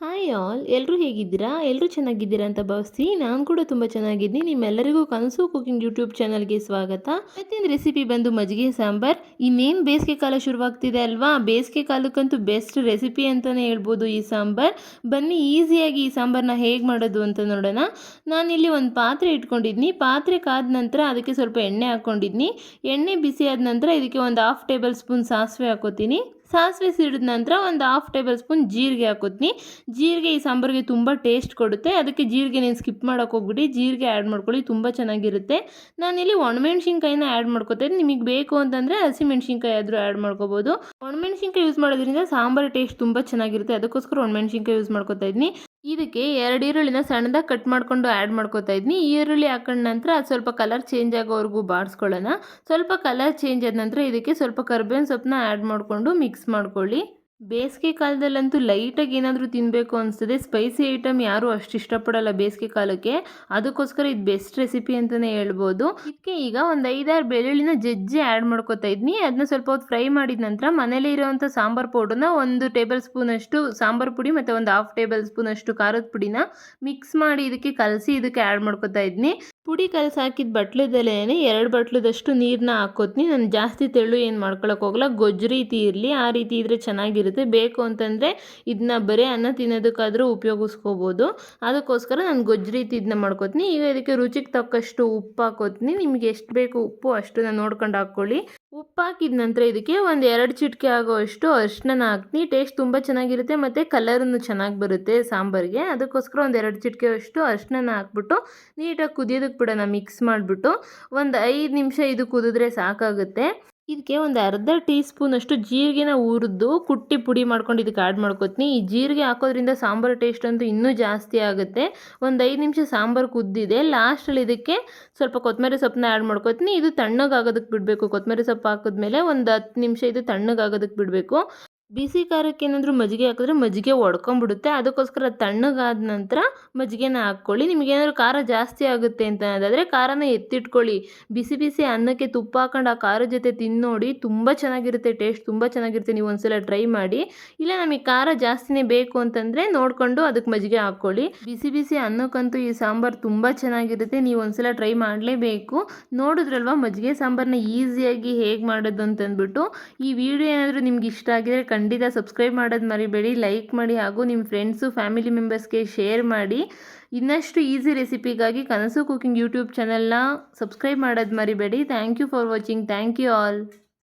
Hi all, ಎಲ್ಲರೂ ಹೇಗಿದ್ದೀರಾ? ಎಲ್ಲರೂ ಚೆನ್ನಾಗಿದ್ದೀರಾ ಅಂತ ಭಾವಿಸ್ತೀನಿ. ನಾನು ಕೂಡ ತುಂಬ ಚೆನ್ನಾಗಿದ್ದೀನಿ. ನಿಮ್ಮೆಲ್ಲರಿಗೂ ಕನಸು ಕುಕಿಂಗ್ ಯೂಟ್ಯೂಬ್ ಚಾನಲ್ಗೆ ಸ್ವಾಗತ. ಇವತ್ತಿನ ರೆಸಿಪಿ ಬಂದು ಮಜ್ಜಿಗೆ ಸಾಂಬಾರ್. ಇನ್ನೇನು ಬೇಸಿಗೆ ಕಾಲ ಶುರುವಾಗ್ತಿದೆ ಅಲ್ವಾ? ಬೇಸಿಗೆ ಕಾಲಕ್ಕಂತೂ ಬೆಸ್ಟ್ ರೆಸಿಪಿ ಅಂತಲೇ ಹೇಳ್ಬೋದು ಈ ಸಾಂಬಾರ್. ಬನ್ನಿ ಈಸಿಯಾಗಿ ಈ ಸಾಂಬಾರನ್ನ ಹೇಗೆ ಮಾಡೋದು ಅಂತ ನೋಡೋಣ. ನಾನಿಲ್ಲಿ ಒಂದು ಪಾತ್ರೆ ಇಟ್ಕೊಂಡಿದ್ದೀನಿ. ಪಾತ್ರೆ ಕಾದ ನಂತರ ಅದಕ್ಕೆ ಸ್ವಲ್ಪ ಎಣ್ಣೆ ಹಾಕ್ಕೊಂಡಿದ್ದೀನಿ. ಎಣ್ಣೆ ಬಿಸಿ ಆದ ನಂತರ ಇದಕ್ಕೆ ಒಂದು 1/2 ಟೇಬಲ್ ಸ್ಪೂನ್ ಸಾಸಿವೆ ಹಾಕೋತೀನಿ. ಸಾಸಿವೆ ಸಿಡಿದ ನಂತರ ಒಂದು 1/2 ಟೇಬಲ್ ಸ್ಪೂನ್ ಜೀರಿಗೆ ಹಾಕೋತೀನಿ. ಜೀರಿಗೆ ಈ ಸಾಂಬಾರಿಗೆ ತುಂಬ ಟೇಸ್ಟ್ ಕೊಡುತ್ತೆ. ಅದಕ್ಕೆ ಜೀರಿಗೆ ನೀವು ಸ್ಕಿಪ್ ಮಾಡೋಕೆ ಹೋಗ್ಬಿಡಿ, ಜೀರಿಗೆ ಆ್ಯಡ್ ಮಾಡ್ಕೊಳ್ಳಿ, ತುಂಬ ಚೆನ್ನಾಗಿರುತ್ತೆ. ನಾನಿಲ್ಲಿ ಒಣಮೆಣ್ಸಿನ್ಕಾಯಿನ ಆ್ಯಡ್ ಮಾಡ್ಕೊತಾ ಇದ್ದೀನಿ. ನಿಮಗೆ ಬೇಕು ಅಂತಂದರೆ ಹಸಿಮೆಣ್ಸಿನ್ಕಾಯಿ ಆದರೂ ಆ್ಯಡ್ ಮಾಡ್ಕೋಬೋದು. ಒಣಮೆಣ್ಸಿನ್ಕಾಯಿ ಯೂಸ್ ಮಾಡೋದ್ರಿಂದ ಸಾಂಬಾರು ಟೇಸ್ಟ್ ತುಂಬ ಚೆನ್ನಾಗಿರುತ್ತೆ. ಅದಕ್ಕೋಸ್ಕರ ಒಣಮೆಣ್ಸಿನ್ಕಾಯಿ ಯೂಸ್ ಮಾಡ್ಕೊತಾ ಇದ್ದೀನಿ. ಇದಕ್ಕೆ 2 ಈರುಳ್ಳಿನ ಸಣ್ಣದಾಗಿ ಕಟ್ ಮಾಡಿಕೊಂಡು ಆ್ಯಡ್ ಮಾಡ್ಕೊತಾ ಇದ್ದೀನಿ. ಈರುಳ್ಳಿ ಹಾಕೊಂಡ ನಂತರ ಅದು ಸ್ವಲ್ಪ ಕಲರ್ ಚೇಂಜ್ ಆಗೋವರೆಗೂ ಬಾಡಿಸ್ಕೊಳ್ಳೋಣ. ಸ್ವಲ್ಪ ಕಲರ್ ಚೇಂಜ್ ಆದ ನಂತರ ಇದಕ್ಕೆ ಸ್ವಲ್ಪ ಕರಿಬೇವಿನ ಸೊಪ್ಪನ್ನ ಆ್ಯಡ್ ಮಾಡಿಕೊಂಡು ಮಿಕ್ಸ್ ಮಾಡ್ಕೊಳ್ಳಿ. ಬೇಸಿಗೆ ಕಾಲದಲ್ಲಂತೂ ಲೈಟಾಗಿ ಏನಾದರೂ ತಿನ್ನಬೇಕು ಅನಿಸ್ತದೆ. ಸ್ಪೈಸಿ ಐಟಮ್ ಯಾರೂ ಅಷ್ಟು ಇಷ್ಟಪಡಲ್ಲ ಬೇಸಿಗೆ ಕಾಲಕ್ಕೆ. ಅದಕ್ಕೋಸ್ಕರ ಇದು ಬೆಸ್ಟ್ ರೆಸಿಪಿ ಅಂತಲೇ ಹೇಳ್ಬೋದು. ಇದಕ್ಕೆ ಈಗ ಒಂದು 5-6 ಬೆಳ್ಳುಳ್ಳಿನ ಜಜ್ಜಿ ಆ್ಯಡ್ ಮಾಡ್ಕೊತಾ ಇದ್ದೀನಿ. ಅದನ್ನ ಸ್ವಲ್ಪ ಹೊತ್ತು ಫ್ರೈ ಮಾಡಿದ ನಂತರ ಮನೇಲಿ ಇರೋವಂಥ ಸಾಂಬಾರು ಪೌಡ್ರನ್ನ 1 ಟೇಬಲ್ ಸ್ಪೂನಷ್ಟು ಸಾಂಬಾರು ಪುಡಿ ಮತ್ತು ಒಂದು 1/2 ಟೇಬಲ್ ಸ್ಪೂನಷ್ಟು ಖಾರದ ಪುಡಿನ ಮಿಕ್ಸ್ ಮಾಡಿ ಇದಕ್ಕೆ ಕಲಸಿ ಇದಕ್ಕೆ ಆ್ಯಡ್ ಮಾಡ್ಕೊತಾ ಇದ್ದೀನಿ. ಪುಡಿ ಕಲಸಿ ಹಾಕಿದ ಬಟ್ಲದಲ್ಲೇ 2 ಬಟ್ಲದಷ್ಟು ನೀರನ್ನ ಹಾಕೋತೀನಿ. ನಾನು ಜಾಸ್ತಿ ತೆಳು ಏನು ಮಾಡ್ಕೊಳಕ್ಕೆ ಹೋಗಲ್ಲ, ಗೊಜ್ಜು ರೀತಿ ಇರಲಿ, ಆ ರೀತಿ ಇದ್ದರೆ ಚೆನ್ನಾಗಿರುತ್ತೆ. ಬೇಕು ಅಂತಂದರೆ ಇದನ್ನ ಬರೀ ಅನ್ನ ತಿನ್ನೋದಕ್ಕಾದರೂ ಉಪಯೋಗಿಸ್ಕೋಬೋದು. ಅದಕ್ಕೋಸ್ಕರ ನಾನು ಗೊಜ್ಜು ರೀತಿ ಇದನ್ನ ಮಾಡ್ಕೋತೀನಿ. ಈಗ ಇದಕ್ಕೆ ರುಚಿಗೆ ತಕ್ಕಷ್ಟು ಉಪ್ಪು ಹಾಕೋತೀನಿ. ನಿಮಗೆ ಎಷ್ಟು ಬೇಕು ಉಪ್ಪು ಅಷ್ಟನ್ನು ನೋಡ್ಕೊಂಡು ಹಾಕ್ಕೊಳ್ಳಿ. ಉಪ್ಪು ಹಾಕಿದ ನಂತರ ಇದಕ್ಕೆ ಒಂದು 2 ಚಿಟಿಕೆ ಆಗೋವಷ್ಟು ಅರಿಶಿನ ಹಾಕ್ತೀನಿ. ಟೇಸ್ಟ್ ತುಂಬ ಚೆನ್ನಾಗಿರುತ್ತೆ ಮತ್ತು ಕಲರನ್ನು ಚೆನ್ನಾಗಿ ಬರುತ್ತೆ ಸಾಂಬಾರಿಗೆ. ಅದಕ್ಕೋಸ್ಕರ ಒಂದು 2 ಚಿಟಿಕೆಯಷ್ಟು ಅರಿಶಿನ ಹಾಕ್ಬಿಟ್ಟು ನೀಟಾಗಿ ಕುದಿಯೋದಕ್ಕೆ ಬಿಡೋಣ. ಮಿಕ್ಸ್ ಮಾಡಿಬಿಟ್ಟು ಒಂದು 5 ನಿಮಿಷ ಇದು ಕುದಿದ್ರೆ ಸಾಕಾಗುತ್ತೆ. ಇದಕ್ಕೆ ಒಂದು ಅರ್ಧ ಟೀ ಸ್ಪೂನಷ್ಟು ಜೀರಿಗೆನ ಹುರಿದು ಕುಟ್ಟಿ ಪುಡಿ ಮಾಡ್ಕೊಂಡು ಇದಕ್ಕೆ ಆ್ಯಡ್ ಮಾಡ್ಕೊತೀನಿ. ಈ ಜೀರಿಗೆ ಹಾಕೋದ್ರಿಂದ ಸಾಂಬಾರು ಟೇಸ್ಟ್ ಅಂತೂ ಇನ್ನೂ ಜಾಸ್ತಿ ಆಗುತ್ತೆ. ಒಂದು 5 ನಿಮಿಷ ಸಾಂಬಾರು ಕುದ್ದಿದೆ. ಲಾಸ್ಟಲ್ಲಿ ಇದಕ್ಕೆ ಸ್ವಲ್ಪ ಕೊತ್ತಂಬರಿ ಸೊಪ್ಪನ್ನ ಆ್ಯಡ್ ಮಾಡ್ಕೊತೀನಿ. ಇದು ತಣ್ಣಗಾಗೋದಕ್ಕೆ ಬಿಡಬೇಕು. ಕೊತ್ತಂಬರಿ ಸೊಪ್ಪು ಹಾಕಿದ್ಮೇಲೆ ಒಂದು 10 ನಿಮಿಷ ಇದು ತಣ್ಣಗಾಗೋದಕ್ಕೆ ಬಿಡಬೇಕು. ಬಿಸಿ ಖಾರಕ್ಕೆ ಏನಾದರೂ ಮಜ್ಜಿಗೆ ಹಾಕಿದ್ರೆ ಮಜ್ಜಿಗೆ ಒಡ್ಕೊಂಬಿಡುತ್ತೆ. ಅದಕ್ಕೋಸ್ಕರ ತಣ್ಣಗಾದ ನಂತರ ಮಜ್ಜಿಗೆನ ಹಾಕ್ಕೊಳ್ಳಿ. ನಿಮಗೇನಾದ್ರು ಖಾರ ಜಾಸ್ತಿ ಆಗುತ್ತೆ ಅಂತ ಅನ್ನೋದಾದರೆ ಖಾರನ ಎತ್ತಿಟ್ಕೊಳ್ಳಿ. ಬಿಸಿ ಬಿಸಿ ಅನ್ನಕ್ಕೆ ತುಪ್ಪ ಹಾಕೊಂಡು ಆ ಖಾರದ ಜೊತೆ ತಿಂದು ನೋಡಿ, ತುಂಬ ಚೆನ್ನಾಗಿರುತ್ತೆ. ಟೇಸ್ಟ್ ತುಂಬ ಚೆನ್ನಾಗಿರುತ್ತೆ. ನೀವು ಒಂದ್ಸಲ ಟ್ರೈ ಮಾಡಿ. ಇಲ್ಲ ನಮಗೆ ಖಾರ ಜಾಸ್ತಿನೇ ಬೇಕು ಅಂತಂದರೆ ನೋಡಿಕೊಂಡು ಅದಕ್ಕೆ ಮಜ್ಜಿಗೆ ಹಾಕ್ಕೊಳ್ಳಿ. ಬಿಸಿ ಬಿಸಿ ಅನ್ನಕ್ಕಂತೂ ಈ ಸಾಂಬಾರು ತುಂಬ ಚೆನ್ನಾಗಿರುತ್ತೆ. ನೀವು ಒಂದ್ಸಲ ಟ್ರೈ ಮಾಡಲೇಬೇಕು. ನೋಡಿದ್ರಲ್ವ ಮಜ್ಜಿಗೆ ಸಾಂಬಾರನ್ನ ಈಸಿಯಾಗಿ ಹೇಗೆ ಮಾಡೋದು ಅಂತಂದ್ಬಿಟ್ಟು. ಈ ವಿಡಿಯೋ ಏನಾದರೂ ನಿಮ್ಗೆ ಇಷ್ಟ ಆಗಿದರೆ ಖಂಡಿತ ಸಬ್ಸ್ಕ್ರೈಬ್ ಮಾಡೋದು ಮರಿಬೇಡಿ, ಲೈಕ್ ಮಾಡಿ ಹಾಗೂ ನಿಮ್ಮ ಫ್ರೆಂಡ್ಸು ಫ್ಯಾಮಿಲಿ ಮೆಂಬರ್ಸ್ಗೆ ಶೇರ್ ಮಾಡಿ. ಇನ್ನಷ್ಟು ಈಸಿ ರೆಸಿಪಿಗಾಗಿ ಕನಸು ಕುಕಿಂಗ್ ಯೂಟ್ಯೂಬ್ ಚಾನಲ್ನ ಸಬ್ಸ್ಕ್ರೈಬ್ ಮಾಡೋದು ಮರಿಬೇಡಿ. Thank you for watching. Thank you all.